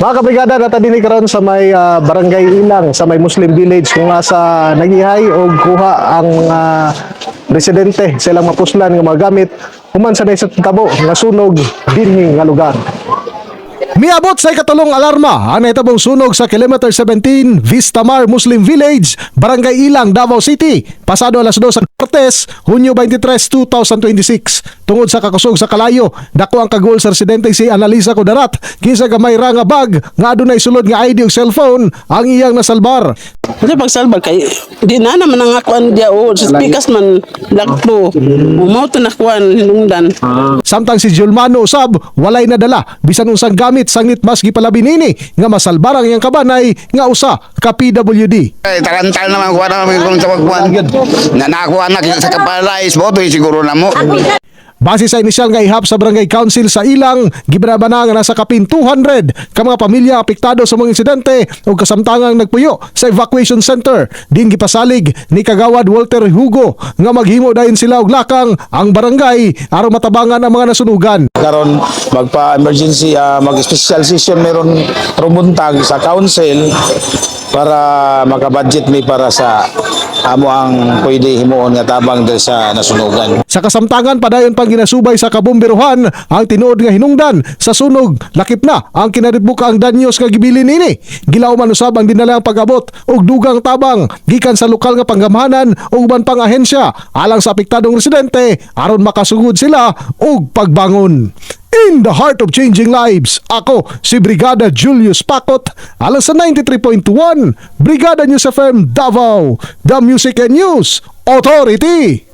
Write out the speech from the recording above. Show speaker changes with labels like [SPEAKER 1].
[SPEAKER 1] Mga kabrigada, natadini karon sa may barangay Ilang, sa may Muslim Village kung sa nagihay o kuha ang residente sa ilang mapuslan nga mga gamit human sa tabo nga sunog dinhi nga lugar. Miabot sa ikatulong alarma ang nahitabong sunog sa kilometer 17 Vistamar Muslim Village, Barangay Ilang, Davao City, pasado alas 2 sa Martes, Hunyo 23, 2026. Tungod sa kakusog sa kalayo, dako ang kagol sa residente si Analisa Kudarat, kinsa gamay ra nga bag nga adunay sulod nga ID ug cellphone ang iyang nasalbar.
[SPEAKER 2] Kasi pagsalbar kay di na naman ang akuan dia o sa pikas man lakto. Umauto na kuan hinungdan.
[SPEAKER 1] Samtang si Julmano usab walay nadala bisan unsang gamit sanglit mas gipalabi nini nga masalbar ang iyang kabanay nga usa ka PWD.
[SPEAKER 3] Tarantal naman kuha naman kung sa pagkuhan. Nakuha na sa kapalais, boto siguro na mo.
[SPEAKER 1] Base sa inisyal nga ihap sa Barangay Council sa Ilang, gibanabana nga nasa kapin 200 ka mga pamilya apektado sa mga insidente o kasamtangang nagpuyo sa evacuation center. Din gipasalig ni Kagawad Walter Hugo nga maghimo dayon sila og lakang ang barangay aron matabangan ang mga nasunugan.
[SPEAKER 4] Karon magpa-emergency mag-special session meron rumuntag sa council para maka-budget mi para sa amo ang pwede himuon nga tabang dahil sa nasunugan.
[SPEAKER 1] Sa kasamtangan padayon pang ginasubay sa kabomberuhan ang tinuod nga hinungdan sa sunog, lakip na ang kinaribuk ang danyos nga gibilin nini. Gilaw man usab ang dinalang pag-abot og dugang tabang gikan sa lokal nga panggamahanan ug uban pang ahensya alang sa apektadong residente aron makasugod sila og pagbangon. In the heart of changing lives, ako si Brigada Julius Pakot, alang sa 93.1 Brigada News FM Davao, the Music and News Authority.